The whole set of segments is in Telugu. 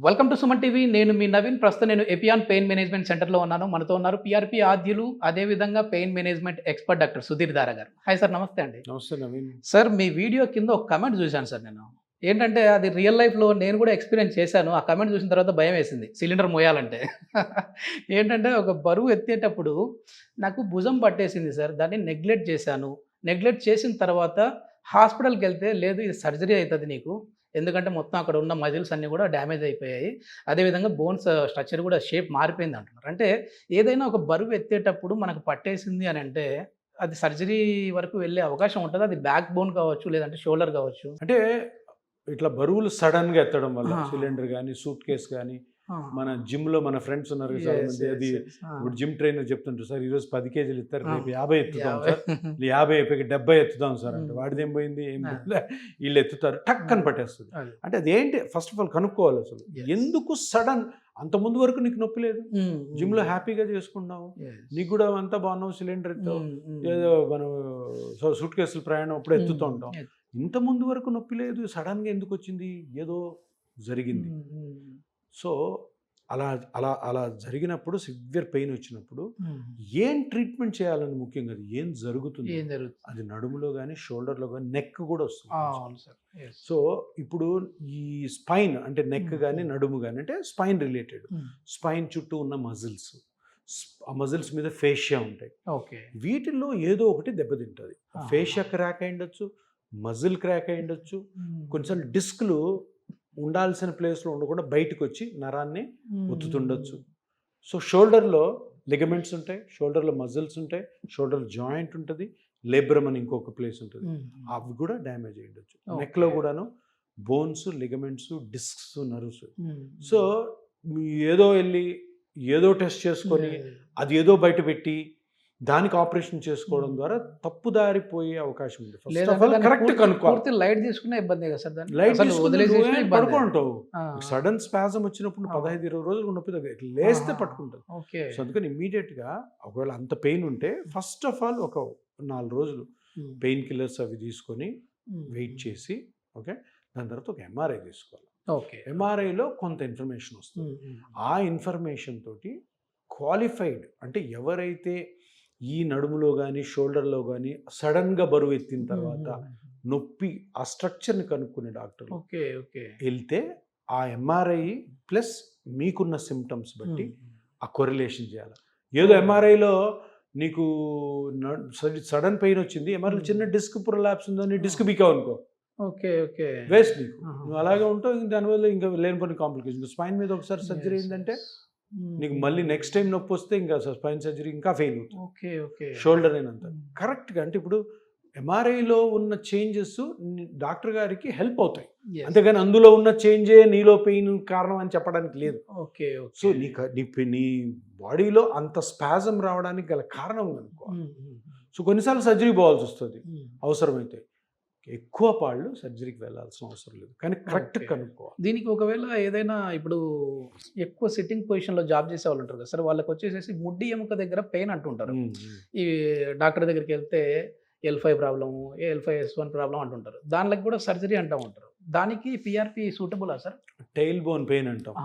Welcome to Suman TV. నేను మీ నవీన్. ప్రస్తుతం నేను ఎపియాన్ పెయిన్ మేనేజ్మెంట్ సెంటర్లో ఉన్నాను. మనతో ఉన్నారు పిఆర్పి ఆద్యులు, అదేవిధంగా pain management expert doctor Sudheer దారా గారు. హాయ్ సార్, నమస్తే అండి. నమస్తే నవీన్. సార్, మీ వీడియో కింద ఒక కమెంట్ చూశాను సార్. నేను ఏంటంటే అది రియల్ లైఫ్లో నేను కూడా ఎక్స్పీరియన్స్ చేశాను. ఆ కమెంట్ చూసిన తర్వాత భయం వేసింది సిలిండర్ మోయాలంటే. ఏంటంటే ఒక బరువు ఎత్తేటప్పుడు నాకు భుజం పట్టేసింది సార్. దాన్ని నెగ్లెక్ట్ చేశాను. నెగ్లెక్ట్ చేసిన తర్వాత హాస్పిటల్కి వెళ్తే లేదు, ఇది సర్జరీ అవుతుంది నీకు, ఎందుకంటే మొత్తం అక్కడ ఉన్న మజిల్స్ అన్నీ కూడా డ్యామేజ్ అయిపోయాయి, అదేవిధంగా బోన్స్ స్ట్రక్చర్ కూడా షేప్ మారిపోయింది అంటున్నారు. అంటే ఏదైనా ఒక బరువు ఎత్తేటప్పుడు మనకు పట్టేసింది అని అంటే అది సర్జరీ వరకు వెళ్ళే అవకాశం ఉంటుంది. అది బ్యాక్ బోన్ కావచ్చు, లేదంటే షోల్డర్ కావచ్చు. అంటే ఇట్లా బరువులు సడన్గా ఎత్తడం వల్ల సిలిండర్ కానీ సూట్ కేస్ కానీ, మన జిమ్ లో మన ఫ్రెండ్స్ ఉన్నారు చాలా మంది, అది ఇప్పుడు జిమ్ ట్రైనర్ చెప్తుంటారు, సార్ ఈరోజు 10 కేజీలు ఎత్తారు, రేపు 50 ఎత్తుతాం సార్, 50 అయిపోయి 70 ఎత్తుతాం సార్ అంటే వాడిది ఏం పోయింది, ఏం వీళ్ళు ఎత్తుతారు, టక్ అని పట్టేస్తుంది. అంటే అదేంటి ఫస్ట్ ఆఫ్ ఆల్ కనుక్కోవాలి అసలు ఎందుకు సడన్. అంత ముందు వరకు నీకు నొప్పి లేదు, జిమ్ లో హ్యాపీగా చేసుకుంటున్నావు, నీకు కూడా అంతా బాగున్నావు, సిలిండర్ ఎత్తావు, ఏదో మనం సూట్ కేసులు ప్రయాణం అప్పుడు ఎత్తుతూ ఉంటాం, ఇంత ముందు వరకు నొప్పి లేదు, సడన్ గా ఎందుకు వచ్చింది, ఏదో జరిగింది. సో అలా అలా అలా జరిగినప్పుడు సివియర్ పెయిన్ వచ్చినప్పుడు ఏం ట్రీట్మెంట్ చేయాలని ముఖ్యంగా, అది ఏం జరుగుతుంది, అది నడుములో కానీ షోల్డర్లో కానీ నెక్ కూడా వస్తుంది. సో ఇప్పుడు ఈ స్పైన్ అంటే నెక్ కానీ నడుము కానీ అంటే స్పైన్ రిలేటెడ్, స్పైన్ చుట్టూ ఉన్న మజిల్స్, ఆ మజిల్స్ మీద ఫేషియా ఉంటాయి. వీటిల్లో ఏదో ఒకటి దెబ్బతింటుంది. ఫేషియా క్రాక్ అయి ఉండొచ్చు, మజిల్ క్రాక్ అయి ఉండొచ్చు, కొంచెం డిస్క్లు ఉండాల్సిన ప్లేస్లో ఉండకుండా బయటకు వచ్చి నరాన్ని ఒత్తుతుండొచ్చు. సో షోల్డర్లో లిగమెంట్స్ ఉంటాయి, షోల్డర్లో మజిల్స్ ఉంటాయి, షోల్డర్ జాయింట్ ఉంటుంది, లేబ్రమ్ అని ఇంకొక ప్లేస్ ఉంటుంది, అవి కూడా డ్యామేజ్ అయ్యి ఉండొచ్చు. నెక్లో కూడాను bones, ligaments, discs, nerves. So ఏదో వెళ్ళి ఏదో టెస్ట్ చేసుకొని అది ఏదో బయట పెట్టి దానికి ఆపరేషన్ చేసుకోవడం ద్వారా తప్పుదారిపోయే అవకాశం ఉంది. ఫస్ట్ ఆఫ్ ఆల్ కరెక్ట్ కనుక్కోవాలి. లైట్ తీసుకునే ఇబ్బంది కదా సార్, లైట్ పడుకుంటావు, సడన్ స్పాజం వచ్చినప్పుడు 15-20 రోజులు నొప్పి తగ్గ లేస్తే పట్టుకుంటుంది. సో అందుకని ఇమీడియట్ గా ఒకవేళ అంత పెయిన్ ఉంటే ఫస్ట్ ఆఫ్ ఆల్ ఒక 4 రోజులు పెయిన్ కిల్లర్స్ అవి తీసుకొని వెయిట్ చేసి, ఓకే, దాని తర్వాత ఒక ఎంఆర్ఐ తీసుకోవాలి. ఎంఆర్ఐలో కొంత ఇన్ఫర్మేషన్ వస్తుంది. ఆ ఇన్ఫర్మేషన్ తోటి క్వాలిఫైడ్ అంటే ఎవరైతే ఈ నడుములో కానీ షోల్డర్లో కానీ సడన్గా బరువు ఎత్తిన తర్వాత నొప్పి ఆ స్ట్రక్చర్ని కనుక్కునే డాక్టర్ వెళ్తే ఆ ఎంఆర్ఐ ప్లస్ మీకున్న సిమ్టమ్స్ బట్టి ఆ కొరిలేషన్ చేయాలి. ఏదో ఎంఆర్ఐలో నీకు సడన్ పెయిన్ వచ్చింది, ఎంఆర్ఐలో చిన్న డిస్క్ ప్రొలాప్స్ ఉందని డిస్క్ బికావు అనుకో, వేస్ట్ నీకు, నువ్వు అలాగే ఉంటావు, దానివల్ల ఇంకా లేనిపోయిన కాంప్లికేషన్. స్పైన్ మీద ఒకసారి సర్జరీ ఏంటంటే నీకు మళ్ళీ నెక్స్ట్ టైం నొప్పి వస్తే ఇంకా స్పైన్ సర్జరీ ఇంకా ఫెయిల్ అవుతుంది. షోల్డర్ అయినంత కరెక్ట్గా అంటే ఇప్పుడు ఎంఆర్ఐలో ఉన్న చేంజెస్ డాక్టర్ గారికి హెల్ప్ అవుతాయి, అంతేగాని అందులో ఉన్న చేంజే నీలో పెయిన్ కారణం అని చెప్పడానికి లేదు. సో నీ బాడీలో అంత స్పాజం రావడానికి గల కారణం అనుకోవాలి. సో కొన్నిసార్లు సర్జరీ పోవాల్సి వస్తుంది అవసరమైతే, ఎక్కువ పాళ్ళు సర్జరీకి వెళ్ళాల్సిన అవసరం లేదు, కానీ కరెక్ట్ కనుక్కోవాలి. దీనికి ఒకవేళ ఏదైనా ఇప్పుడు ఎక్కువ సిట్టింగ్ పొజిషన్లో జాబ్ చేసే వాళ్ళు ఉంటారు కదా సార్, వాళ్ళకి వచ్చేసేసి ముడ్డి ఎముక దగ్గర పెయిన్ అంటుంటారు. ఈ డాక్టర్ దగ్గరికి వెళ్తే L5 ప్రాబ్లము, L5S1 ప్రాబ్లం అంటుంటారు, దానికి కూడా సర్జరీ అంటూ ఉంటారు. దానికి పిఆర్పి సూటబులా సార్? టైల్ బోన్ పెయిన్ అంటాం,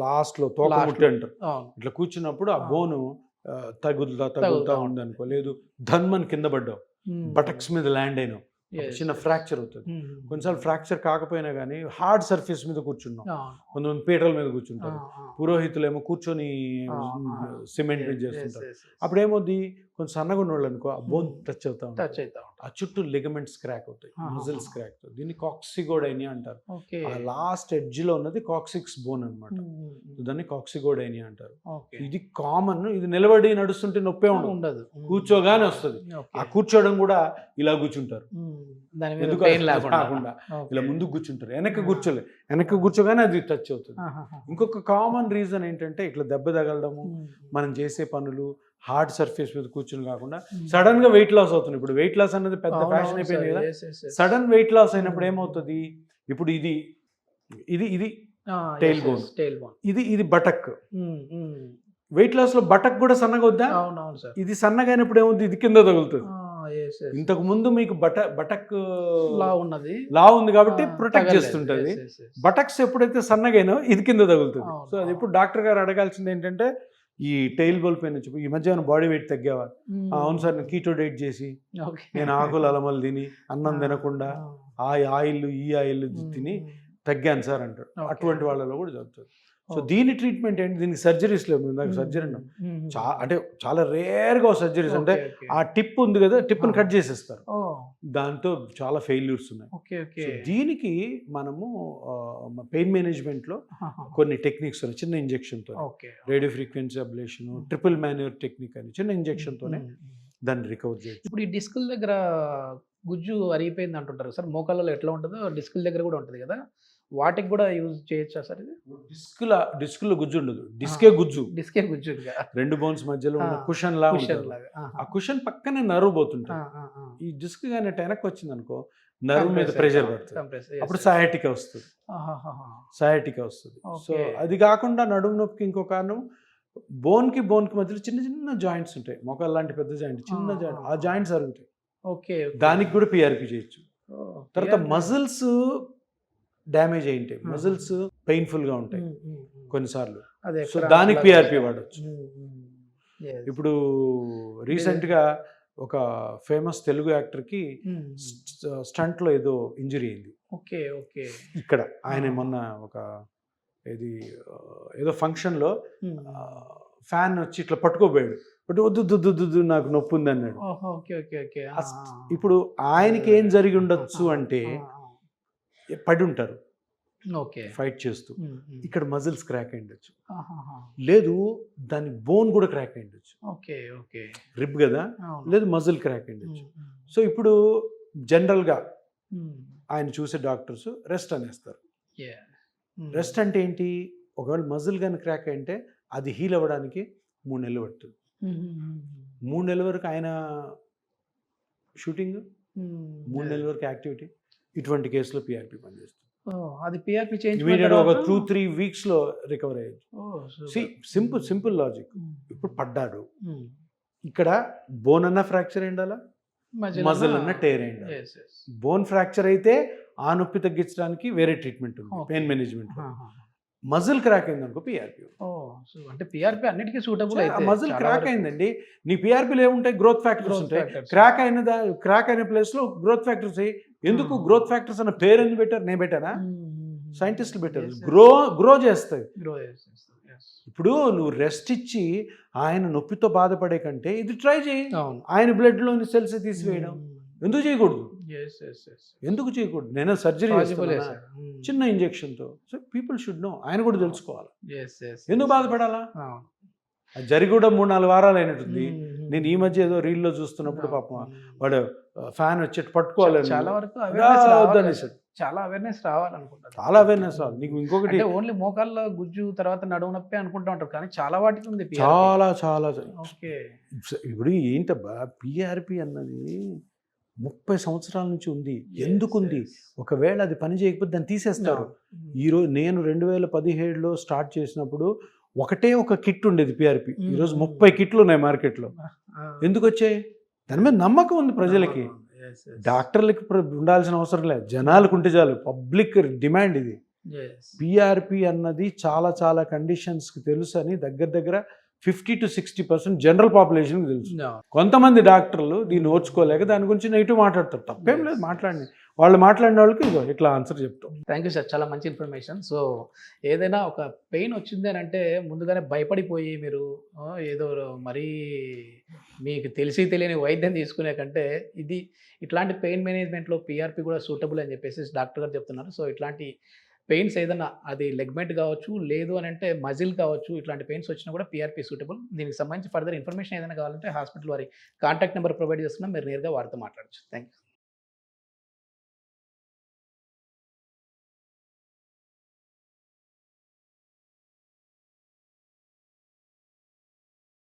లాస్ట్లో తోకముట్టి అంటారు. ఇట్లా కూర్చున్నప్పుడు ఆ బోను తగులుతా ఉంది అనుకో, లేదు ధన్మన్ కింద పడ్డావు, బటక్స్ మీద ల్యాండ్ అయినావు, చిన్న ఫ్రాక్చర్ అవుతుంది. కొన్నిసార్లు ఫ్రాక్చర్ కాకపోయినా కానీ హార్డ్ సర్ఫేస్ మీద కూర్చున్నాం, కొంతమంది పీటల మీద కూర్చుంటారు, పురోహితులు ఏమో కూర్చొని సిమెంట్ మీద చేస్తుంటారు. అప్పుడు ఏమవుద్ది, కొంచెం సన్నగా ఉన్నవాళ్ళు అనుకో ఆ బోన్ టచ్ అవుతా ఉంటాయి, ఆ చుట్టూ లిగమెంట్స్ క్రాక్ అవుతాయి, మజిల్స్ క్రాక్ అవుతాయి. దీన్ని కాక్సిగోడైనియా అంటారు. ఆ లాస్ట్ ఎడ్జ్ లో ఉన్నది కాక్సిక్స్ బోన్ అనమాట, దాన్ని కాక్సిగోడైనియా అంటారు. ఇది కామన్, ఇది నిలబడి నడుస్తుంటే నొప్పే ఉండదు, కూర్చోగానే వస్తుంది. ఆ కూర్చోవడం కూడా ఇలా కూర్చుంటారు, కాకుండా ఇలా ముందుకు కూర్చుంటారు, వెనక్కి కూర్చోగానే అది టచ్ అవుతుంది. ఇంకొక కామన్ రీజన్ ఏంటంటే ఇట్లా దెబ్బ తగలడము, మనం చేసే పనులు హార్డ్ సర్ఫేస్ మీద కూర్చుని కాకుండా సడన్ గా వెయిట్ లాస్ అవుతుంది. ఇప్పుడు వెయిట్ లాస్ అనేది పెద్ద ఫ్యాషన్ అయిపోయింది కదా. సడన్ వెయిట్ లాస్ అయినప్పుడు ఏమవుతుంది, ఇప్పుడు ఇది ఇది ఇది టైల్ బోన్, ఇది బటక్. వెయిట్ లాస్ లో బటక్ కూడా సన్నగా వద్దా, ఇది సన్నగా అయినప్పుడు ఏమవుతుంది, ఇది కింద తగులుతుంది. ఇంతకు ముందు మీకు బటక్ లా ఉన్నది, లా ఉంది కాబట్టి ప్రొటెక్ట్ చేస్తుంటది. బటక్స్ ఎప్పుడైతే సన్నగానో ఇది కింద తగులుతుంది. అవును, సో అది ఎప్పుడు డాక్టర్ గారు అడగాల్సింది ఏంటంటే ఈ టైల్ బోల్ పెయిన్ వచ్చి ఈ మధ్య బాడీ వెయిట్ తగ్గావా? అవును సార్, నేను కీటో డైట్ చేసి నేను ఆకులు అలమలు తిని అన్నం తినకుండా ఆ ఆయిల్ ఈ ఆయిల్ తిని తగ్గాను సార్ అంటాడు. అటువంటి వాళ్ళలో కూడా జరుగుతుంది. సో దీని ట్రీట్మెంట్ ఏంటి? దీనికి సర్జరీస్ లేవు. నాకు సర్జరీ అంటే చాలా రేర్గా సర్జరీస్, అంటే ఆ టిప్ ఉంది కదా, టిప్ని కట్ చేసేస్తారు. దాంతో చాలా ఫెయిల్యూర్స్ ఉన్నాయి. సో దీనికి మనము పెయిన్ మేనేజ్మెంట్లో కొన్ని టెక్నిక్స్ ఉన్నాయి. చిన్న ఇంజెక్షన్తో, రేడియో ఫ్రీక్వెన్సీ అబ్లేషన్, ట్రిపుల్ మాన్యూర్ టెక్నిక్ అని చిన్న ఇంజెక్షన్తోనే దాన్ని రికవర్ చేయొచ్చు. ఇప్పుడు ఈ డిస్కుల దగ్గర గుజ్జు అరిగిపోయింది అంటుంటారు సార్, మోకాళ్ళలో ఎట్లా ఉంటుందో డిస్కుల దగ్గర కూడా ఉంటుంది కదా, వాటికి కూడా యూజ్ చేయొచ్చా సార్ ఇది? డిస్కులో గుజ్జు ఉండదు, డిస్కే గుజ్జు. రెండు బోన్స్ మధ్యలో ఉన్న కుషన్ లా ఉంటుంది. ఆ కుషన్ పక్కనే నర్వ్ పోతుంటుంది. ఈ డిస్క్ కానీ వెనక్కి వచ్చింది అనుకో, నర్వ్ మీద ప్రెషర్ పడుతుంది, అప్పుడు సయాటికా వస్తుంది. సో అది కాకుండా నడుము నొప్పికి ఇంకో కారణం, బోన్కి మధ్యలో చిన్న చిన్న జాయింట్స్ ఉంటాయి. మొక్కలు లాంటి పెద్ద జాయింట్, చిన్న జాయింట్, ఆ జాయింట్స్ అరుగుతాయి. దానికి కూడా పిఆర్పి చేయొచ్చు. తర్వాత మజిల్స్ డ్యామేజ్ అయి ఉంటాయి, మజిల్స్ పెయిన్ఫుల్గా ఉంటాయి కొన్నిసార్లు. సో దానికి పిఆర్పి వాడచ్చు. ఇప్పుడు రీసెంట్గా ఒక ఫేమస్ తెలుగు యాక్టర్కి స్టంట్లో ఏదో ఇంజరీ అయింది. ఇక్కడ ఆయన మొన్న ఒక ఏదో ఫంక్షన్లో ఫ్యాన్ వచ్చి ఇట్లా పట్టుకోపోయాడు, బట్ వద్దు నాకు నొప్పి ఉంది అన్నాడు. ఇప్పుడు ఆయనకి ఏం జరిగి ఉండొచ్చు అంటే, పడి ఉంటారు ఫైట్ చేస్తూ, ఇక్కడ మజిల్స్ క్రాక్ అయి ఉండొచ్చు, లేదు దాని బోన్ కూడా క్రాక్ అయి ఉండొచ్చు, రిబ్ కదా, లేదు మజిల్ క్రాక్ అయి ఉండొచ్చు. సో ఇప్పుడు జనరల్గా ఆయన చూసే డాక్టర్స్ రెస్ట్ అనేస్తారు. రెస్ట్ అంటే ఏంటి? ఒకవేళ మజిల్ కానీ క్రాక్ అయింటే అది హీల్ అవ్వడానికి 3 నెలలు పడుతుంది. 3 నెలల వరకు ఆయన షూటింగ్, 3 నెలల వరకు యాక్టివిటీ. ఇటువంటి కేసులో పిఆర్పి పనిచేస్తుంది. అది పిఆర్పి చేంజ్ ఒక 2-3 వీక్స్లో రికవర్ అయ్యొచ్చు. Simple logic. ఇప్పుడు పడ్డాడు, ఇక్కడ బోన్ అన్న ఫ్రాక్చర్ అయిండాలా, మజిల్ అన్న టేర్ అయిండాలి. బోన్ ఫ్రాక్చర్ అయితే ఆ నొప్పి తగ్గించడానికి వేరే ట్రీట్మెంట్ ఉంది పెయిన్ మేనేజ్మెంట్. మజిల్ క్రాక్ అయింది అనుకో పిఆర్పి. అంటే పిఆర్పి అన్నిటికీ సూటబుల్. మజిల్ క్రాక్ అయిందండి, నీ పిఆర్పిలో ఏముంటాయి? గ్రోత్ ఫ్యాక్టర్స్ ఉంటాయి. క్రాక్ అయిన ప్లేస్లో గ్రోత్ ఫ్యాక్టర్స్. ఎందుకు గ్రోత్ ఫ్యాక్టర్స్ అన్న పేరు ఎందుకు పెట్టారు? నేను పెట్టానా? సైంటిస్టులు పెట్టారు. గ్రో చేస్తాయి. ఇప్పుడు నువ్వు రెస్ట్ ఇచ్చి ఆయన నొప్పితో బాధపడే కంటే ఇది ట్రై చేయి. ఆయన బ్లడ్లోని సెల్స్ తీసివేయడం ఎందుకు చేయకూడదు? ఎందుకు చేయకూడదు? నేను సర్జరీ చిన్న ఇంజెక్షన్తో. So people should know. ఆయన కూడా తెలుసుకోవాలి. ఎందుకు బాధపడాలా? అది జరిగి కూడా 3-4 వారాలు అయినట్టుంది. నేను ఈ మధ్య ఏదో రీల్లో చూస్తున్నప్పుడు పాపం వాడు ఫ్యాన్ వచ్చి పట్టుకోవాలి. చాలా వరకు చాలా అవేర్నెస్ రావాలనుకుంటా. చాలా అవేర్నెస్ రావాలి. నీకు ఇంకొకటి ఓన్లీ మోకాళ్ళ గుజ్జు తర్వాత నడుము నొప్పి అనుకుంటా ఉంటారు, కానీ చాలా వాటికి ఉంది. చాలా ఇప్పుడు ఏంటబ్బా పిఆర్పి అన్నది 30 సంవత్సరాల నుంచి ఉంది. ఎందుకుంది? ఒకవేళ అది పని చేయకపోతే దాన్ని తీసేస్తారు. ఈరోజు నేను 2017లో స్టార్ట్ చేసినప్పుడు ఒకటే ఒక కిట్ ఉండేది పిఆర్పి. ఈరోజు 30 కిట్లు ఉన్నాయి మార్కెట్లో. ఎందుకు వచ్చాయి? దాని మీద నమ్మకం ఉంది ప్రజలకి. డాక్టర్లకి ఉండాల్సిన అవసరం లేదు, జనాలకు ఉంటే చాలు. పబ్లిక్ డిమాండ్ ఇది. పిఆర్పి అన్నది చాలా కండిషన్స్కి తెలుసు అని దగ్గర 50-60% జనరల్ పాపులేషన్కి తెలుసు. కొంతమంది డాక్టర్లు దీన్ని ఓర్చుకోలేక దాని గురించి నెగిటివ్ మాట్లాడతారు. తప్పేం లేదు, మాట్లాడి వాళ్ళు మాట్లాడిన వాళ్ళకి ఇట్లా ఆన్సర్ చెప్తాం. థ్యాంక్ యూ సార్, చాలా మంచి ఇన్ఫర్మేషన్. సో ఏదైనా ఒక పెయిన్ వచ్చింది అని అంటే ముందుగానే భయపడిపోయి మీరు ఏదో మరీ మీకు తెలియని వైద్యం తీసుకునే కంటే ఇట్లాంటి పెయిన్ మేనేజ్మెంట్లో పిఆర్పి కూడా సూటబుల్ అని చెప్పేసి డాక్టర్ గారు చెప్తున్నారు. సో ఇట్లాంటి పెయిన్స్ ఏదైనా అది లెగ్మెంట్ కావచ్చు, లేదు అని అంటే మజిల్ కావచ్చు, ఇట్లాంటి పెయిన్స్ వచ్చినా కూడా పిఆర్పి సూటబుల్. దీనికి సంబంధించి ఫర్దర్ ఇన్ఫర్మేషన్ ఏదైనా కావాలంటే హాస్పిటల్ వారి కాంటాక్ట్ నెంబర్ ప్రొవైడ్ చేస్తున్నాం, మీరు నేరుగా వారితో మాట్లాడచ్చు. Thank you.